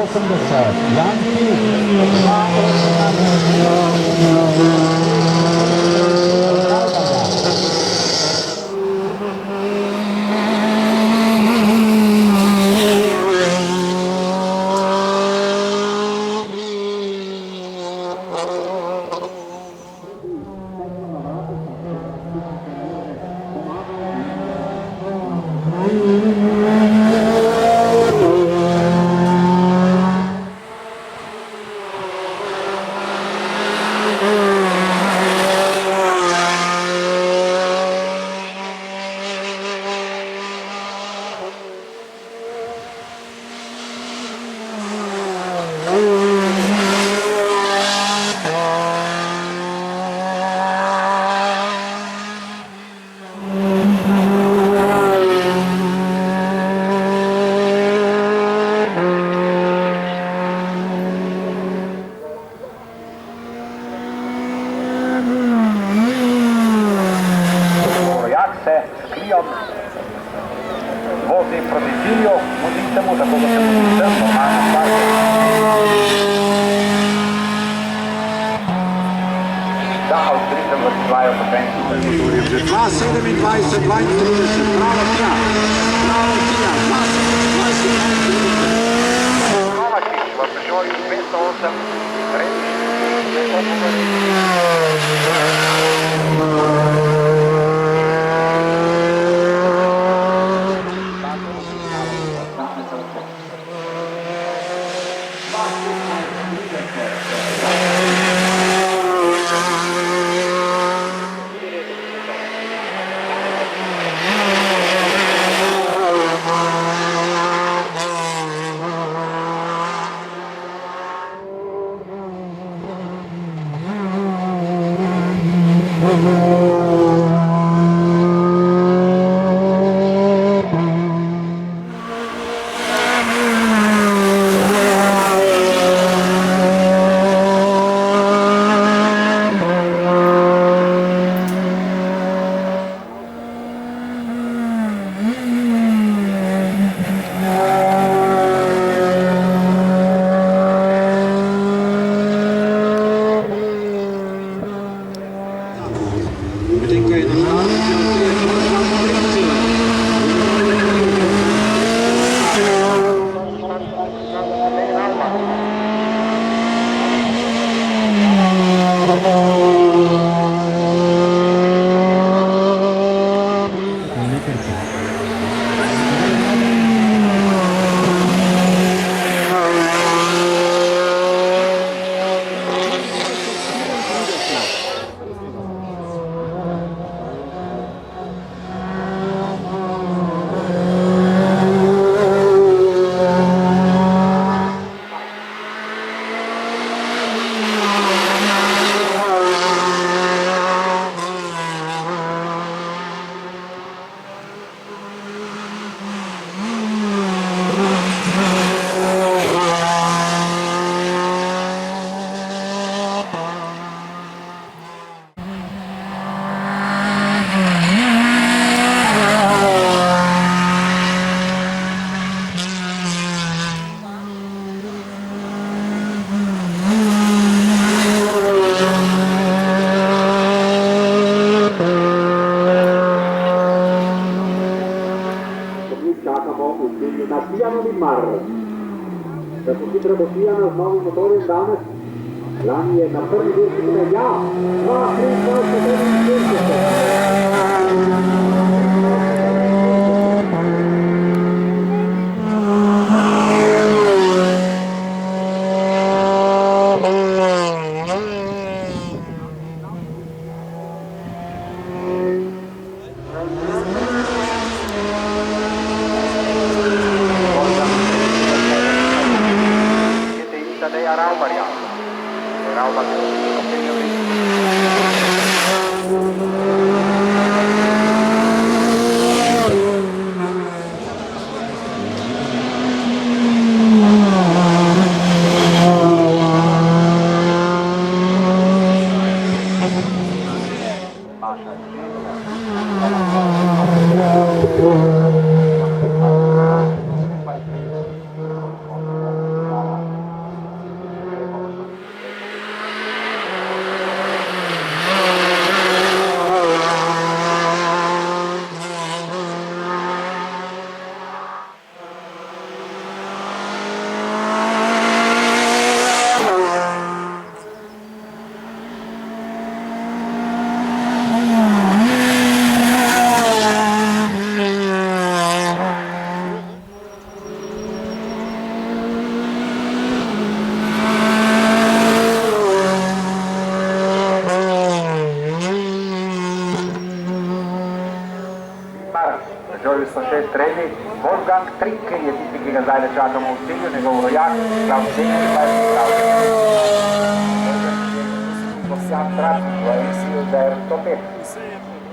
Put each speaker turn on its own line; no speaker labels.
18 Jan Filip.
Vozi proti cilju, mudi se mu, tako da se mudi vse, normalna stvar.
2:27, 32, bravo tja, bravo tja, 2:27.
Kovačić, v Peugeotu 208, Rediš,
2:27. in Natijano Limar. Da so hitre Natijana z novim motorjem danes. Lani je na prvi dirki bila ja,
ได้อาราบริยาเราบังคับกับเป็นยังไง Želeli so še treni, Wolfgang Trinke je tisti, ki ga zdaj čakamo v cilju, njegov rojak, prav Cenji pa je pripravljen. Wolfgang je Bosjan Tratnik, v emisiju, da je to 5.